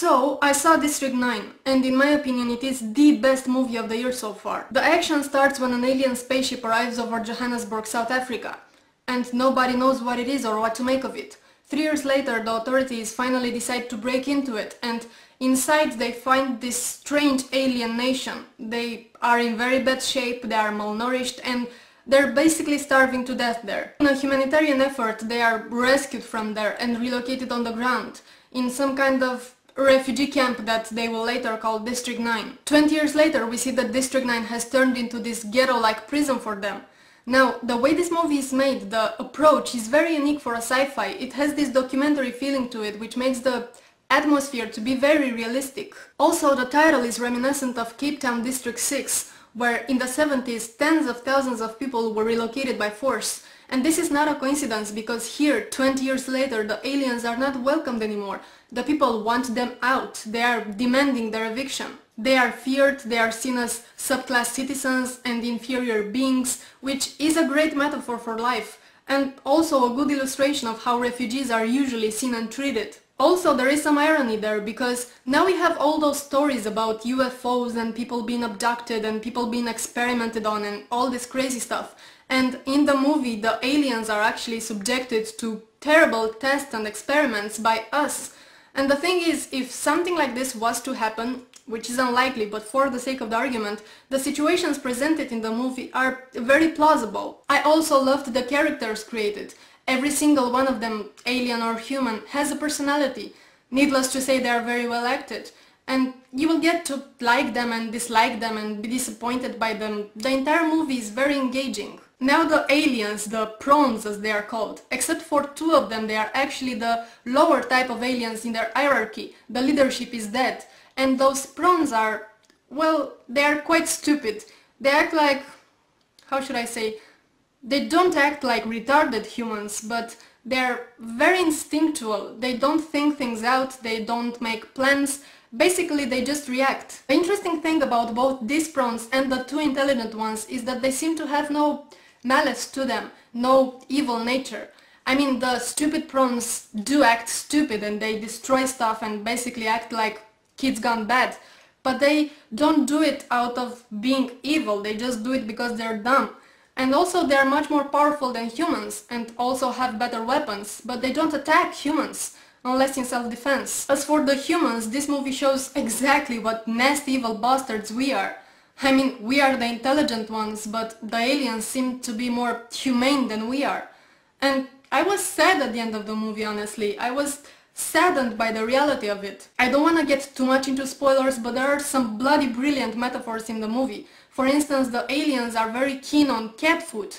So, I saw District 9, and in my opinion it is the best movie of the year so far. The action starts when an alien spaceship arrives over Johannesburg, South Africa, and nobody knows what it is or what to make of it. 3 years later, the authorities finally decide to break into it, and inside they find this strange alien nation. They are in very bad shape, they are malnourished, and they're basically starving to death there. In a humanitarian effort, they are rescued from there and relocated on the ground, in some kind of refugee camp that they will later call District 9. 20 years later, we see that District 9 has turned into this ghetto-like prison for them. Now, the way this movie is made, the approach is very unique for a sci-fi. It has this documentary feeling to it, which makes the atmosphere to be very realistic. Also, the title is reminiscent of Cape Town District 6, where in the 70s tens of thousands of people were relocated by force. And this is not a coincidence, because here, 20 years later, the aliens are not welcomed anymore. The people want them out. They are demanding their eviction. They are feared, they are seen as subclass citizens and inferior beings, which is a great metaphor for life, and also a good illustration of how refugees are usually seen and treated. Also, there is some irony there, because now we have all those stories about UFOs and people being abducted and people being experimented on and all this crazy stuff. And in the movie, the aliens are actually subjected to terrible tests and experiments by us. And the thing is, if something like this was to happen, which is unlikely, but for the sake of the argument, the situations presented in the movie are very plausible. I also loved the characters created. Every single one of them, alien or human, has a personality. Needless to say, they are very well acted. And you will get to like them and dislike them and be disappointed by them. The entire movie is very engaging. Now the aliens, the prawns as they are called, except for 2 of them, they are actually the lower type of aliens in their hierarchy. The leadership is dead. And those prawns are, well, they are quite stupid. They act like, how should I say, they don't act like retarded humans, but they're very instinctual. They don't think things out, they don't make plans, basically they just react. The interesting thing about both these prawns and the 2 intelligent ones is that they seem to have no malice to them, no evil nature. I mean, the stupid prawns do act stupid and they destroy stuff and basically act like kids gone bad, but they don't do it out of being evil, they just do it because they're dumb. And also they are much more powerful than humans and also have better weapons, but they don't attack humans, unless in self-defense. As for the humans, this movie shows exactly what nasty evil bastards we are. I mean, we are the intelligent ones, but the aliens seem to be more humane than we are. And I was sad at the end of the movie, honestly. I was saddened by the reality of it. I don't want to get too much into spoilers, but there are some bloody brilliant metaphors in the movie. For instance, the aliens are very keen on cat food.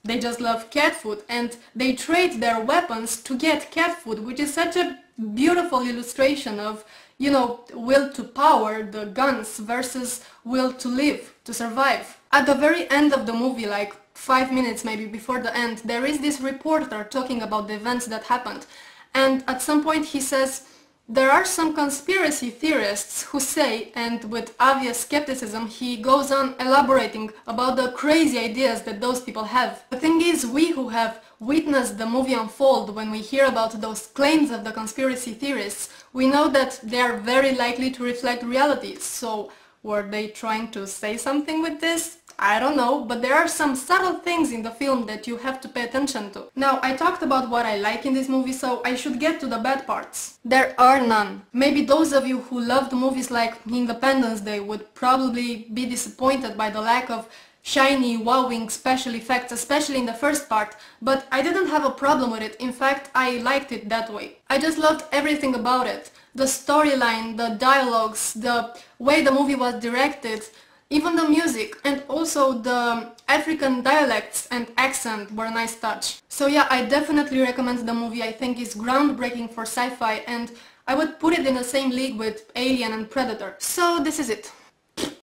They just love cat food, and they trade their weapons to get cat food, which is such a beautiful illustration of, you know, will to power, the guns, versus will to live, to survive. At the very end of the movie, like 5 minutes maybe before the end, there is this reporter talking about the events that happened. And at some point he says, there are some conspiracy theorists who say, and with obvious skepticism he goes on elaborating about the crazy ideas that those people have. The thing is, we who have witnessed the movie unfold, when we hear about those claims of the conspiracy theorists, we know that they are very likely to reflect reality. So were they trying to say something with this? I don't know, but there are some subtle things in the film that you have to pay attention to. Now, I talked about what I like in this movie, so I should get to the bad parts. There are none. Maybe those of you who loved movies like Independence Day would probably be disappointed by the lack of shiny, wowing special effects, especially in the first part, but I didn't have a problem with it. In fact, I liked it that way. I just loved everything about it. The storyline, the dialogues, the way the movie was directed, even the music, and also the African dialects and accent were a nice touch. So yeah, I definitely recommend the movie. I think it's groundbreaking for sci-fi, and I would put it in the same league with Alien and Predator. So this is it.